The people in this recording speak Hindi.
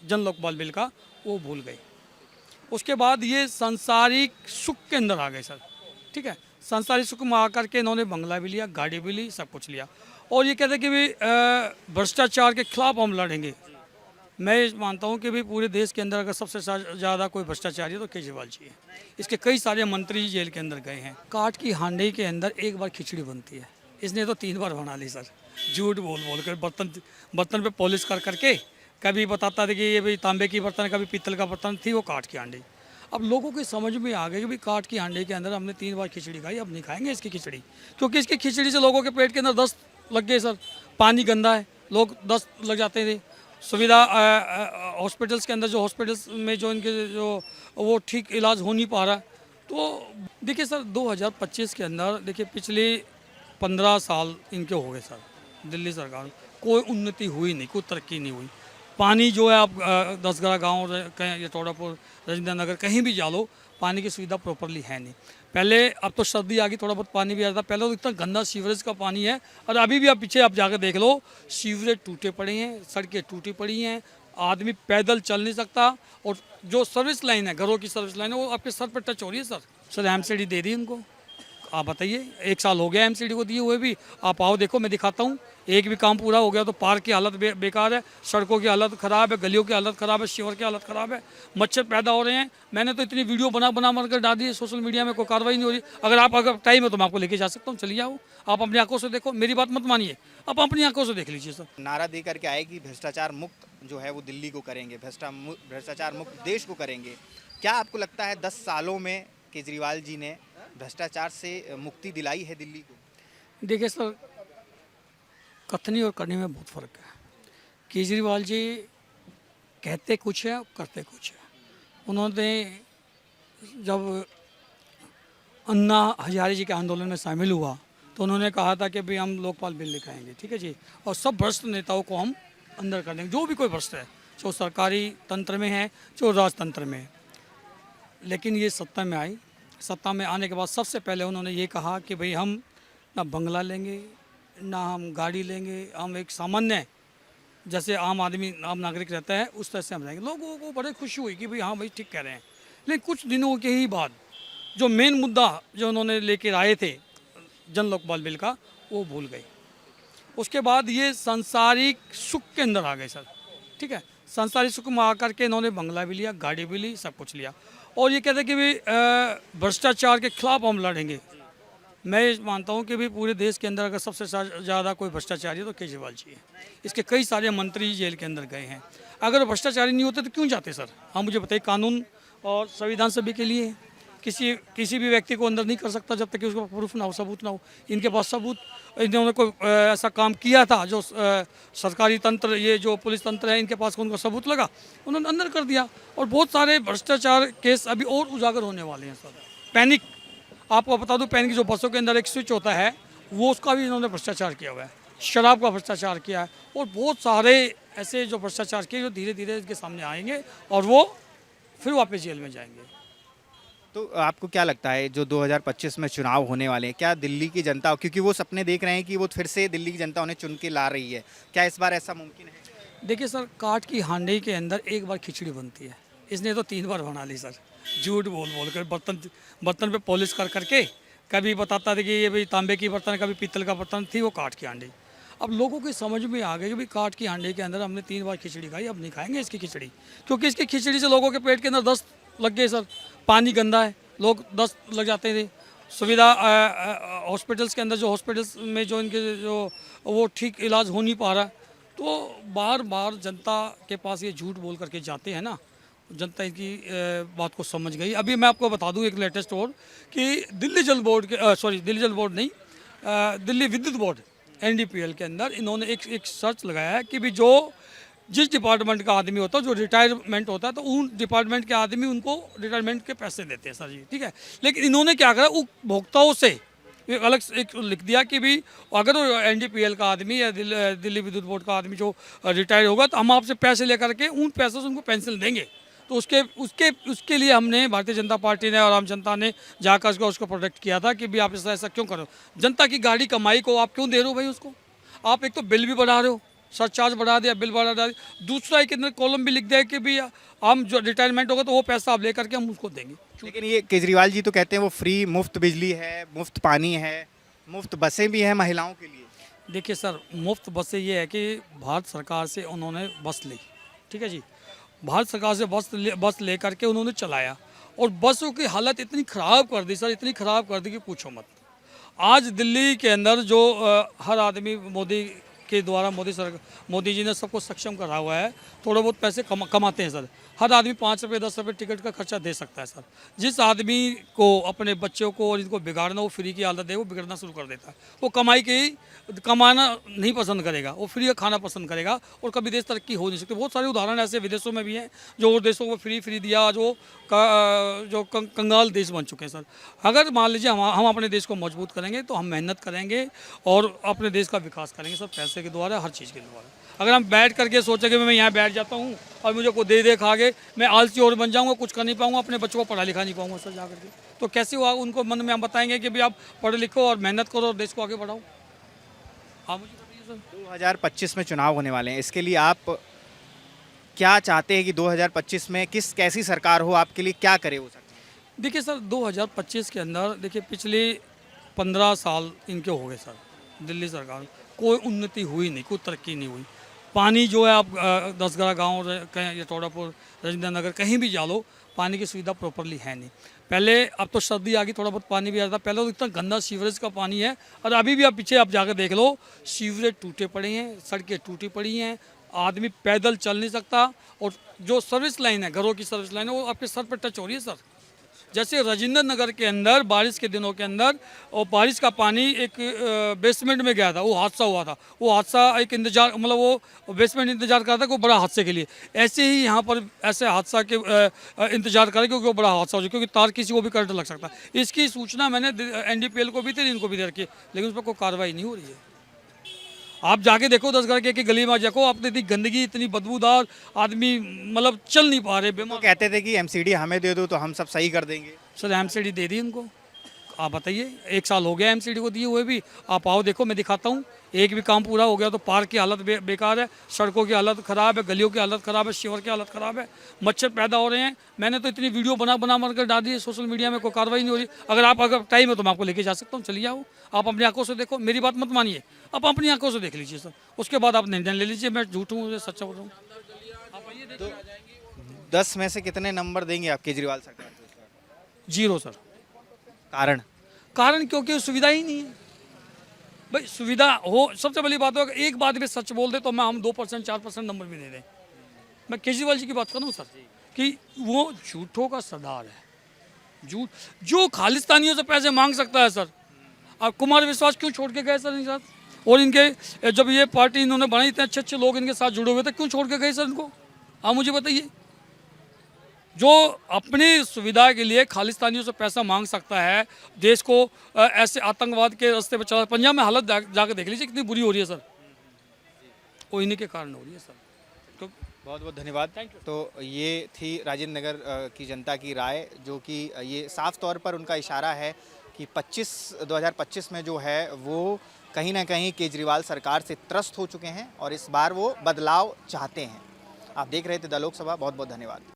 जन लोकपाल बिल का, वो भूल गए। उसके बाद ये सांसारिक सुख के अंदर आ गए सर, ठीक है। सांसारिक सुख में आकर के इन्होंने बंगला भी लिया, गाड़ी भी ली, सब कुछ लिया, और ये कहते हैं कि भाई भ्रष्टाचार के खिलाफ हम लड़ेंगे। मैं मानता हूँ कि भाई पूरे देश के अंदर अगर सबसे ज़्यादा कोई भ्रष्टाचारी है तो केजरीवाल जी है। इसके कई सारे मंत्री जेल के अंदर गए हैं। काठ की हांडी के अंदर एक बार खिचड़ी बनती है, इसने तो 3 बार बना ली सर, झूठ बोल बोल कर, बर्तन बर्तन पे पॉलिश कर करके। कभी बताता था कि ये भाई तांबे की बर्तन, कभी पीतल का बर्तन, थी वो काठ की हांडी। अब लोगों की समझ में आ गया कि भाई काठ की हांडी के अंदर हमने 3 बार खिचड़ी खाई, अब नहीं खाएंगे इसकी खिचड़ी, क्योंकि इसकी खिचड़ी से लोगों के पेट के अंदर दस्त लग गए सर। पानी गंदा है, लोग दस्त लग जाते थे। सुविधा हॉस्पिटल्स के अंदर, जो हॉस्पिटल्स में जो इनके जो वो ठीक इलाज हो नहीं पा रहा। तो देखिए सर, 2025 के अंदर देखिए पिछले 15 साल इनके हो गए सर, दिल्ली सरकार कोई उन्नति हुई नहीं, कोई तरक्की नहीं हुई। पानी जो है आप 10 गाँव कहीं यटौड़ापुर, राजेंद्र नगर, कहीं भी जा लो, पानी की सुविधा प्रॉपरली है नहीं। पहले, अब तो सर्दी आ गई, थोड़ा बहुत पानी भी आ जाता, पहले तो इतना गंदा सीवरेज का पानी है। और अभी भी आप पीछे आप जाकर देख लो, सीवरेज टूटे पड़े हैं, सड़कें टूटी पड़ी हैं, आदमी पैदल चल नहीं सकता। और जो सर्विस लाइन है, घरों की सर्विस लाइन है, वो आपके सर पर टच हो रही है सर। सर एमसीडी दे दी उनको, आप बताइए, 1 साल हो गया एमसीडी को दिए हुए भी। आप आओ देखो, मैं दिखाता हूँ, एक भी काम पूरा हो गया तो पार्क की हालत बेकार है, सड़कों की हालत ख़राब है, गलियों की हालत ख़राब है, शिवर की हालत ख़राब है, मच्छर पैदा हो रहे हैं। मैंने तो इतनी वीडियो बना कर डाल दी है सोशल मीडिया में, कोई कार्रवाई नहीं हो रही। अगर टाइम है तो मैं आपको लेके जा सकता हूँ, चलिए आओ, आप अपनी आंखों से देखो, मेरी बात मत मानिए, आप अपनी आंखों से देख लीजिए सर। नारा दे करके आए कि भ्रष्टाचार मुक्त जो है वो दिल्ली को करेंगे, भ्रष्टाचार मुक्त देश को करेंगे। क्या आपको लगता है 10 सालों में केजरीवाल जी ने भ्रष्टाचार से मुक्ति दिलाई है दिल्ली को? देखिए सर, कथनी और करने में बहुत फ़र्क है। केजरीवाल जी कहते कुछ है, करते कुछ है। उन्होंने जब अन्ना हजारे जी के आंदोलन में शामिल हुआ तो उन्होंने कहा था कि भाई हम लोकपाल बिल लिखाएंगे, ठीक है जी, और सब भ्रष्ट नेताओं को हम अंदर कर देंगे, जो भी कोई भ्रष्ट है, जो सरकारी तंत्र में है, जो राजतंत्र में है। लेकिन ये सत्ता में आई, सत्ता में आने के बाद सबसे पहले उन्होंने ये कहा कि भाई हम ना बंगला लेंगे, ना हम गाड़ी लेंगे, हम एक सामान्य, जैसे आम आदमी, आम नागरिक रहता है, उस तरह से हम रहेंगे। लोगों को बड़े खुशी हुई कि भाई हाँ भाई ठीक कह रहे हैं। लेकिन कुछ दिनों के ही बाद जो मेन मुद्दा जो उन्होंने लेकर आए थे जन लोकपाल बिल का, वो भूल गए। उसके बाद ये सांसारिक सुख के अंदर आ गए सर, ठीक है। सांसारिक सुख में आकर के इन्होंने बंगला भी लिया, गाड़ी भी ली, सब कुछ लिया, और ये कहते हैं कि भाई भ्रष्टाचार के खिलाफ हम लड़ेंगे। मैं मानता हूँ कि भाई पूरे देश के अंदर अगर सबसे ज़्यादा कोई भ्रष्टाचारी है तो केजरीवाल जी है। इसके कई सारे मंत्री जेल के अंदर गए हैं। अगर भ्रष्टाचारी नहीं होते तो क्यों जाते सर? हाँ मुझे बताइए, कानून और संविधान सभी के लिए है। किसी भी व्यक्ति को अंदर नहीं कर सकता जब तक कि उसका प्रूफ ना हो, सबूत ना हो। इनके पास सबूत, इन्होंने कोई ऐसा काम किया था जो सरकारी तंत्र, ये जो पुलिस तंत्र है, इनके पास उनका सबूत लगा, उन्होंने अंदर कर दिया। और बहुत सारे भ्रष्टाचार केस अभी और उजागर होने वाले हैं सर। पैनिक, आपको बता दूं, पैनिक जो बसों के अंदर एक स्विच होता है, वो उसका भी इन्होंने भ्रष्टाचार किया हुआ है, शराब का भ्रष्टाचार किया है, और बहुत सारे ऐसे जो भ्रष्टाचार किए जो धीरे धीरे इनके सामने आएंगे और वो फिर वापस जेल में जाएंगे। तो आपको क्या लगता है जो 2025 में चुनाव होने वाले हैं, क्या दिल्ली की जनता, क्योंकि वो सपने देख रहे हैं कि वो फिर से दिल्ली की जनता उन्हें चुन के ला रही है, क्या इस बार ऐसा मुमकिन है? देखिए सर, काठ की हांडी के अंदर एक बार खिचड़ी बनती है, इसने तो 3 बार बना ली सर, झूठ बोल बोल कर, बर्तन पे पॉलिश कर करके। कभी बताता था कि ये भाई तांबे की बर्तन, कभी पीतल का बर्तन, थी वो काठ की हांडी। अब लोगों की समझ में आ गया कि भाई काठ की हांडी के अंदर हमने 3 बार खिचड़ी खाई, अब नहीं खाएंगे इसकी खिचड़ी, क्योंकि इसकी खिचड़ी से लोगों के पेट के अंदर दस्त लग गए सर। पानी गंदा है, लोग दस्त लग जाते थे। सुविधा हॉस्पिटल्स के अंदर, जो हॉस्पिटल्स में जो इनके जो वो ठीक इलाज हो नहीं पा रहा। तो बार बार जनता के पास ये झूठ बोल करके जाते हैं ना, जनता इनकी बात को समझ गई। अभी मैं आपको बता दूं एक लेटेस्ट और, कि दिल्ली जल बोर्ड के दिल्ली जल बोर्ड नहीं, दिल्ली विद्युत बोर्ड एनडीपीएल के अंदर इन्होंने एक सर्च लगाया है कि भी जो जिस डिपार्टमेंट का आदमी होता है, जो रिटायरमेंट होता है, तो उन डिपार्टमेंट के आदमी उनको रिटायरमेंट के पैसे देते हैं सर जी, ठीक है। लेकिन इन्होंने क्या करा, उपभोक्ताओं से एक अलग एक लिख दिया कि भी अगर वो एनडीपीएल का आदमी या दिल्ली विद्युत बोर्ड का आदमी जो रिटायर होगा, तो हम आपसे पैसे लेकर के उन पैसों से उनको पेंशन देंगे। तो उसके लिए हमने, भारतीय जनता पार्टी ने और आम जनता ने जाकर उसको प्रोटेक्ट किया था कि भी आप ऐसा क्यों करो? जनता की गाड़ी कमाई को आप क्यों दे रहे हो भाई उसको? आप एक तो बिल भी बढ़ा रहे हो, सरचार्ज बढ़ा दिया, बिल बढ़ा दिया। दूसरा एक अंदर कॉलम भी लिख दिया कि भी हम जो रिटायरमेंट होगा तो वो पैसा आप लेकर के हम उसको देंगे। लेकिन ये केजरीवाल जी तो कहते हैं वो फ्री, मुफ्त बिजली है, मुफ्त पानी है, मुफ्त बसें भी हैं महिलाओं के लिए। देखिए सर, मुफ्त बसें ये है कि भारत सरकार से उन्होंने बस ली, ठीक है जी। भारत सरकार से बस ले करके उन्होंने चलाया और बसों की हालत इतनी ख़राब कर दी सर, इतनी ख़राब कर दी कि पूछो मत। आज दिल्ली के अंदर जो हर आदमी मोदी के द्वारा मोदी जी ने सबको सक्षम करा हुआ है, थोड़े बहुत पैसे कमाते हैं सर। हर आदमी 5 रुपये 10 रुपये टिकट का खर्चा दे सकता है सर। जिस आदमी को अपने बच्चों को और इनको बिगाड़ना, वो फ्री की आदत है, वो बिगड़ना शुरू कर देता है। वो कमाना नहीं पसंद करेगा, वो फ्री का खाना पसंद करेगा और कभी देश तरक्की हो नहीं सकती। बहुत सारे उदाहरण ऐसे विदेशों में भी हैं जो और देशों को फ्री दिया, आज वो कंगाल देश बन चुके हैं सर। अगर मान लीजिए हम अपने देश को मजबूत करेंगे तो हम मेहनत करेंगे और अपने देश का विकास करेंगे सर, पैसे के द्वारा, हर चीज़ के द्वारा। अगर हम बैठ करके सोचेंगे मैं यहाँ बैठ जाता हूँ और मुझे को दे खा के मैं आलसी और बन जाऊँगा, कुछ कर नहीं पाऊँगा, अपने बच्चों को पढ़ा लिखा नहीं पाऊँगा सर जा करके, तो कैसे हुआ? उनको मन में हम बताएंगे कि भाई आप पढ़ो लिखो और मेहनत करो और देश को आगे बढ़ाओ। हाँ, मुझे बताइए सर। 2025 में चुनाव होने वाले हैं, इसके लिए आप क्या चाहते हैं कि 2025 में कैसी सरकार हो, आपके लिए क्या करे वो सरकार? देखिए सर, 2025 के अंदर देखिए पिछले 15 साल इनके हो गए सर, दिल्ली सरकार कोई उन्नति हुई नहीं, कोई तरक्की नहीं हुई। पानी जो है आप 10 गाँव कहीं या थोड़ापुर राजेंद्र नगर कहीं भी जा लो, पानी की सुविधा प्रॉपरली है नहीं। पहले, अब तो सर्दी आ गई, थोड़ा बहुत पानी भी आता था, पहले तो इतना गंदा सीवरेज का पानी है और अभी भी आप पीछे आप जाकर देख लो, सीवरेज टूटे पड़े हैं, सड़कें टूटी पड़ी हैं, आदमी पैदल चल नहीं सकता और जो सर्विस लाइन है, घरों की सर्विस लाइन है, वो आपके सर पर टच हो रही है सर। जैसे राजेंद्र नगर के अंदर बारिश के दिनों के अंदर और बारिश का पानी एक बेसमेंट में गया था, वो हादसा हुआ था। वो हादसा एक इंतजार, मतलब वो बेसमेंट इंतजार कर रहा था कोई बड़ा हादसे के लिए। ऐसे ही यहाँ पर ऐसे हादसा के इंतजार करें क्योंकि वो बड़ा हादसा हो जाए, क्योंकि तार किसी को भी करंट लग सकता है। इसकी सूचना मैंने NDPL को भी थी, इनको भी दे रखी है, लेकिन उस पर कोई कार्रवाई नहीं हो रही है। आप जाके देखो 10 घर के गली में देखो, आप इतनी गंदगी, इतनी बदबूदार, आदमी मतलब चल नहीं पा रहे, वो बीमार। कहते थे कि MCD हमें दे दो तो हम सब सही कर देंगे। सर MCD दे दी उनको, आप बताइए, 1 साल हो गया MCD को दिए हुए भी। आप आओ देखो, मैं दिखाता हूँ, एक भी काम पूरा हो गया तो पार्क की हालत बेकार है, सड़कों की हालत ख़राब है, गलियों की हालत ख़राब है, शिवर की हालत ख़राब है, मच्छर पैदा हो रहे हैं। मैंने तो इतनी वीडियो बना कर डाल दी है सोशल मीडिया में, कोई कार्रवाई नहीं हो रही। अगर टाइम है तो मैं आपको लेके जा सकता हूँ, चलिए आओ, आप अपनी आंखों से देखो, मेरी बात मत मानिए, आप अपनी आंखों से देख लीजिए सर, उसके बाद आप निर्णय ले लीजिए मैं झूठ हूँ या सच्चा बोल रहा हूँ। तो 10 में से कितने नंबर देंगे आप केजरीवाल सरकार को? 0 सर। कारण क्योंकि सुविधा ही नहीं है भाई। सुविधा हो, सबसे बड़ी बात हो, एक बात भी सच बोल दे तो हम 2% 4% नंबर भी दे दें। मैं केजरीवाल जी की बात कर रहा हूँ सर, कि वो झूठों का सरदार है। झूठ, जो खालिस्तानियों से पैसे मांग सकता है सर। अब कुमार विश्वास क्यों छोड़ के गए सर इनके साथ, और इनके जब ये पार्टी इन्होंने बनाई, इतने अच्छे लोग इनके साथ जुड़े हुए थे, क्यों छोड़ के गए सर इनको? आप मुझे बताइए। जो अपनी सुविधा के लिए खालिस्तानियों से पैसा मांग सकता है, देश को ऐसे आतंकवाद के रास्ते पर चला। पंजाब में हालत जाकर देख लीजिए कितनी बुरी हो रही है सर, वो इन्हीं के कारण हो रही है सर। तो बहुत बहुत धन्यवाद। तो ये थी राजेंद्र नगर की जनता की राय, जो कि ये साफ तौर पर उनका इशारा है कि 2025 में जो है वो कहीं ना कहीं केजरीवाल सरकार से त्रस्त हो चुके हैं और इस बार वो बदलाव चाहते हैं। आप देख रहे थे द लोकसभा। बहुत बहुत धन्यवाद।